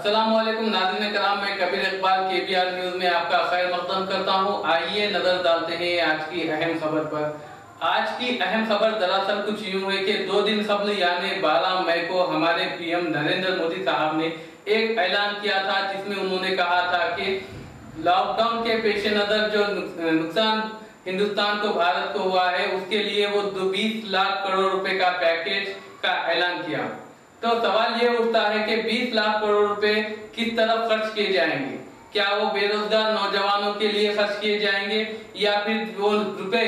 अस्सलामुअलैकुम नाज़रीन कराम, मैं कबीर इकबाल KBR न्यूज में आपका खैर मक़दम करता हूं। आइए नजर डालते हैं आज की अहम खबर पर। आज की अहम खबर दरअसल कुछ यूं है कि 2 दिन कबल यानी 12 मई को हमारे PM नरेंद्र मोदी साहब ने एक ऐलान किया था, जिसमें उन्होंने कहा था कि लॉकडाउन के पेश नजर जो नुकसान हिंदुस्तान को, भारत को हुआ है, उसके लिए वो 20 लाख करोड़ रुपए का पैकेज का ऐलान किया। तो सवाल ये उठता है कि 20 लाख करोड़ रुपए किस तरफ खर्च किए जाएंगे? क्या वो बेरोजगार नौजवानों के लिए खर्च किए जाएंगे, या फिर वो रुपए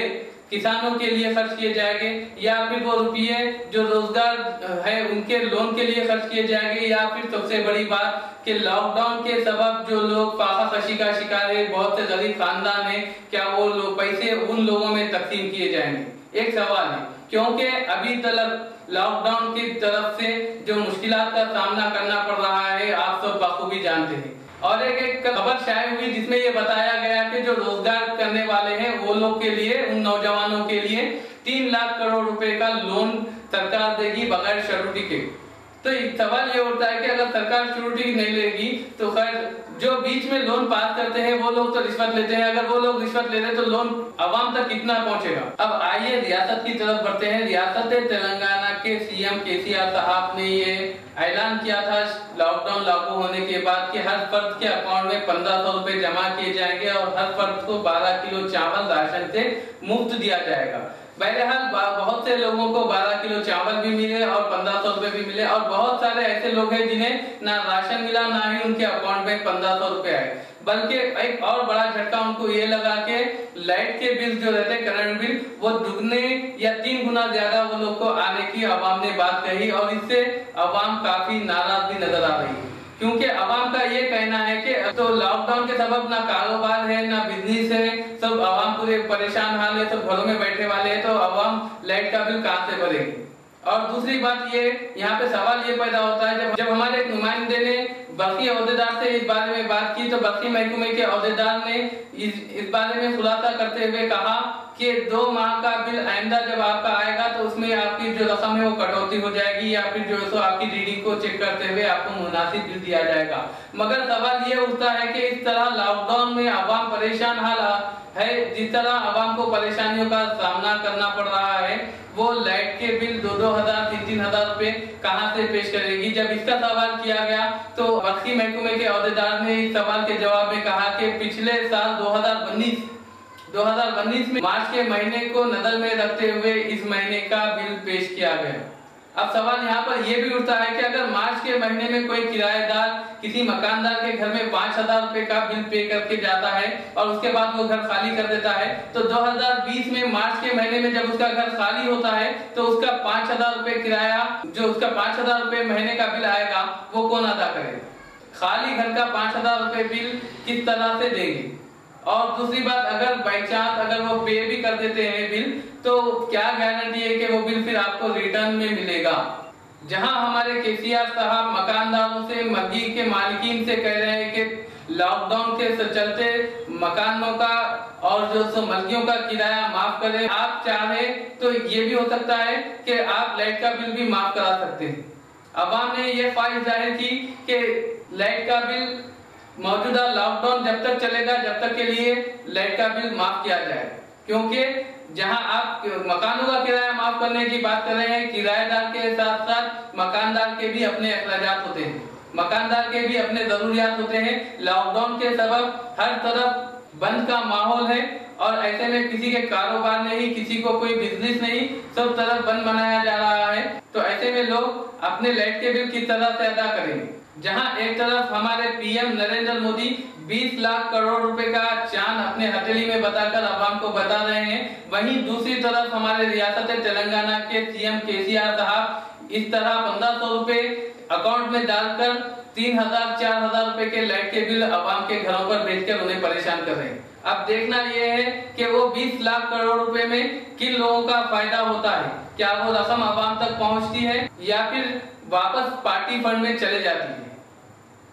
किसानों के लिए खर्च किए जाएंगे, या फिर वो रुपये जो रोजगार है उनके लोन के लिए खर्च किए जाएंगे, या फिर सबसे बड़ी बात कि लॉकडाउन के सबब जो लोग फाकाकशी का शिकार है, बहुत से गरीब खानदान है, क्या वो लोग पैसे उन लोगों में तकसीम किए जाएंगे? एक सवाल है, क्योंकि अभी तक लॉकडाउन की तरफ से जो मुश्किलात का सामना करना पड़ रहा है आप सब बखूबी जानते हैं। और एक खबर शाये हुई जिसमें ये बताया गया कि जो रोजगार करने वाले हैं वो लोग के लिए, उन नौजवानों के लिए 3 लाख करोड़ रुपए का लोन सरकार देगी बगैर श्योरिटी के। तो सवाल ये उठता है कि अगर सरकार श्योरिटी नहीं लेगी तो खैर जो बीच में लोन पास करते हैं वो लोग तो रिश्वत लेते हैं। अगर वो लोग रिश्वत ले रहे तो लोन आवाम तक कितना पहुंचेगा? अब आइए रियासत की तरफ बढ़ते हैं। रियासत तेलंगाना के CM KCR साहब ने ये ऐलान किया था लॉकडाउन लागू होने के बाद कि हर फर्द के अकाउंट में 1500 रुपए जमा किए जाएंगे और हर फर्द को 12 किलो चावल राशन से मुफ्त दिया जाएगा। बहरहाल बहुत से लोगों को 12 किलो चावल भी मिले और 1500 रुपए भी मिले, और बहुत सारे ऐसे लोग हैं जिन्हें ना राशन मिला ना ही उनके अकाउंट में 1500 रुपए आए। बल्कि एक और बड़ा झटका उनको ये लगा कि लाइट के बिल जो रहते करंट बिल वो दुगने या 3 गुना ज्यादा वो लोग को आने की अवाम ने बात कही, और इससे अवाम काफी नाराज भी नजर आ रही है। क्योंकि अवाम का ये कहना है कि तो लॉकडाउन के सबब ना कारोबार है ना बिजनेस है, सब अवाम पूरे परेशान हाल है, सब घरों में बैठे वाले हैं, तो अवाम लाइट का बिल कहां से भरेगी? और दूसरी बात ये यहाँ पे सवाल ये पैदा होता है, जब हमारे एक नुमाइंदे ने बल्कि अहदेदार से इस बारे में बात की तो बल्कि महकमे के अहदेदार ने इस बारे में खुलासा करते हुए कहा कि 2 माह का बिल आइंदा जब आपका आएगा तो उसमें आपकी जो रकम है वो कटौती हो जाएगी, या फिर जो सो आपकी रीडिंग को चेक करते हुए आपको मुनासिब बिल दिया जाएगा। मगर सवाल ये उठता है कि इस तरह लॉकडाउन में अवाम परेशान हाल है, जिस तरह अवाम को परेशानियों का सामना करना पड़ रहा है, वो लाइट के बिल 2-2 हजार 3-3 हजार रुपए कहां से पेश करेगी? जब इसका सवाल किया गया तो वक्फी महकमे के अहदेदार ने इस सवाल के जवाब में कहा कि पिछले साल 2019 में मार्च के महीने को नजर में रखते हुए इस महीने का बिल पेश किया गया। अब सवाल यहाँ पर यह भी उठता है कि अगर मार्च के महीने में कोई किराएदार किसी मकानदार के घर में 5000 रुपए का बिल पे करके जाता है और उसके बाद वो घर खाली कर देता है, तो 2020 में मार्च के महीने में जब उसका घर खाली होता है तो उसका 5000 रुपए किराया, जो उसका 5000 रुपए महीने का बिल आएगा, वो कौन अदा करेगा? खाली घर का 5000 रुपए बिल किस तरह से देंगे? और दूसरी बात, अगर बाई चांस अगर वो पे भी कर देते हैं बिल, तो क्या गारंटी है कि वो बिल फिर आपको रिटर्न में मिलेगा? जहां हमारे KCR साहब मकानदारों से, मर्गी के मालिकीन से कह रहे हैं कि लॉकडाउन के चलते मकानों का और जो सो मर्गियों का किराया माफ करें, आप चाहे तो ये भी हो सकता है कि आप लाइट का बिल भी माफ करा सकते हैं। अवाम ने ये ख्वाहिश जाहिर की कि लाइट का बिल मौजूदा लॉकडाउन जब तक चलेगा जब तक के लिए लाइट का बिल माफ किया जाए, क्योंकि जहां आप मकानों का किराया माफ करने की बात कर रहे हैं, किराएदार के साथ साथ मकानदार के भी अपने अखराजात होते हैं, मकानदार के भी अपने जरूरियात होते हैं। लॉकडाउन के सबब हर तरफ बंद का माहौल है और ऐसे में किसी के कारोबार नहीं, किसी को कोई बिजनेस नहीं, सब तरफ बंद बनाया जा रहा है। तो ऐसे में लोग अपने लाइट के बिल किस तरह से अदा करेंगे? जहां एक तरफ हमारे PM नरेंद्र मोदी 20 लाख करोड़ रुपए का चांद अपने हथेली में बताकर अवाम को बता रहे हैं, वहीं दूसरी तरफ हमारे रियासत तेलंगाना के CM KCR साहब इस तरह 1500 रुपए अकाउंट में डालकर 3000-4000 रुपए के लाइट के बिल अवाम के घरों पर भेजकर उन्हें परेशान कर रहे हैं। अब देखना यह है कि वो 20 लाख करोड़ रुपए में किन लोगों का फायदा होता है, क्या वो रकम अवाम तक पहुंचती है या फिर वापस पार्टी फंड में चले जाती है?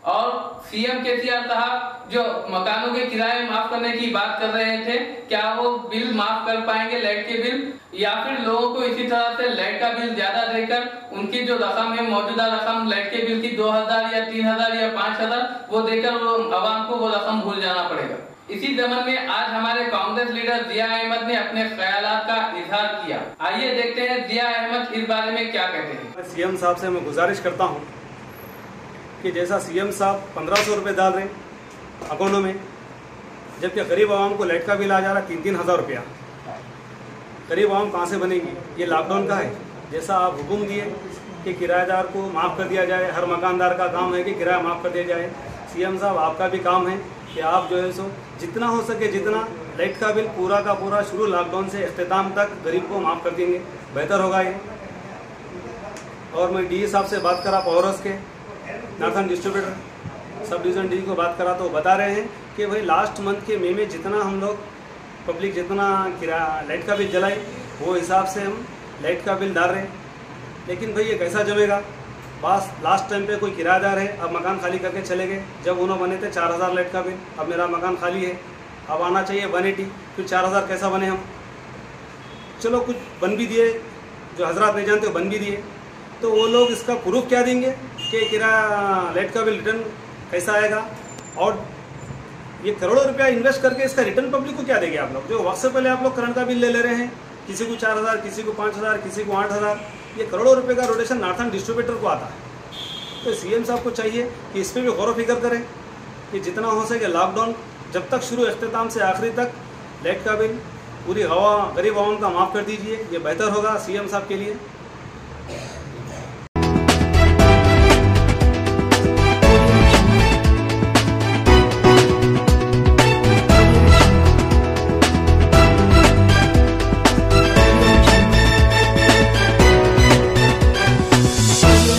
और सीएम केसीआर साहब जो मकानों के किराए माफ करने की बात कर रहे थे, क्या वो बिल माफ कर पाएंगे, लाइट के बिल, या फिर लोगों को इसी तरह से लाइट का बिल ज्यादा देकर उनकी जो रकम है, मौजूदा रकम लाइट के बिल की 2000 या 3000 या 5000 वो देकर वो आवाम को वो रकम भूल जाना पड़ेगा। इसी जमन में आज हमारे कांग्रेस लीडर जिया अहमद ने अपने ख्यालात का इजहार किया। आइए देखते हैं जिया अहमद इस बारे में क्या कहते हैं। सीएम साहब से मैं गुजारिश करता हूं कि जैसा सीएम साहब 1500 रुपये डाल रहे अकाउंटों में, जबकि गरीब आवाम को लाइट का बिल आ जा रहा 3-3 हज़ार रुपया, गरीब आवाम कहाँ से बनेगी? ये लॉकडाउन का है। जैसा आप हुक्म दिए कि किराएदार को माफ़ कर दिया जाए, हर मकानदार का काम है कि किराया माफ़ कर दिया जाए। सीएम साहब आपका भी काम है कि आप जो है सो जितना हो सके जितना लाइट का बिल पूरा का पूरा शुरू लॉकडाउन से अख्तिताम तक गरीब को माफ़ कर देंगे, बेहतर होगा ये। और मैं डी साहब से बात करा, पावरस के northern distributor sub division D को बात करा तो बता रहे हैं कि भाई लास्ट मंथ के मई में जितना हम लोग पब्लिक जितना लाइट का बिल जलाए वो हिसाब से हम लाइट का बिल डाल रहे हैं। लेकिन भाई ये कैसा जमेगा? बस लास्ट टाइम पे कोई किराएदार है, अब मकान खाली करके चले गए। जब उन्होंने बने थे 4000 लाइट का बिल, अब मेरा मकान खाली है, अब आना चाहिए 180, फिर 4000 कैसा बने हम? चलो कुछ बन भी दिए, जो हजरात नहीं जानते बन भी दिए, तो वो लोग इसका प्रूफ क्या देंगे कि किराया लाइट का बिल रिटर्न कैसा आएगा? और ये करोड़ों रुपया इन्वेस्ट करके इसका रिटर्न पब्लिक को क्या देंगे आप लोग? जो वक्त से पहले आप लोग करंट का बिल ले रहे हैं, किसी को 4000, किसी को 5000, किसी को 8000, ये करोड़ों रुपए का रोटेशन नार्थन डिस्ट्रीब्यूटर को आता है। तो सीएम साहब को चाहिए कि इस पर भी गौर फिक्र करें कि जितना हो सके लॉकडाउन जब तक शुरू अख्तिताम से आखिरी तक लाइट का बिल पूरी गरीब आवाम का माफ़ कर दीजिए, ये बेहतर होगा सीएम साहब के लिए।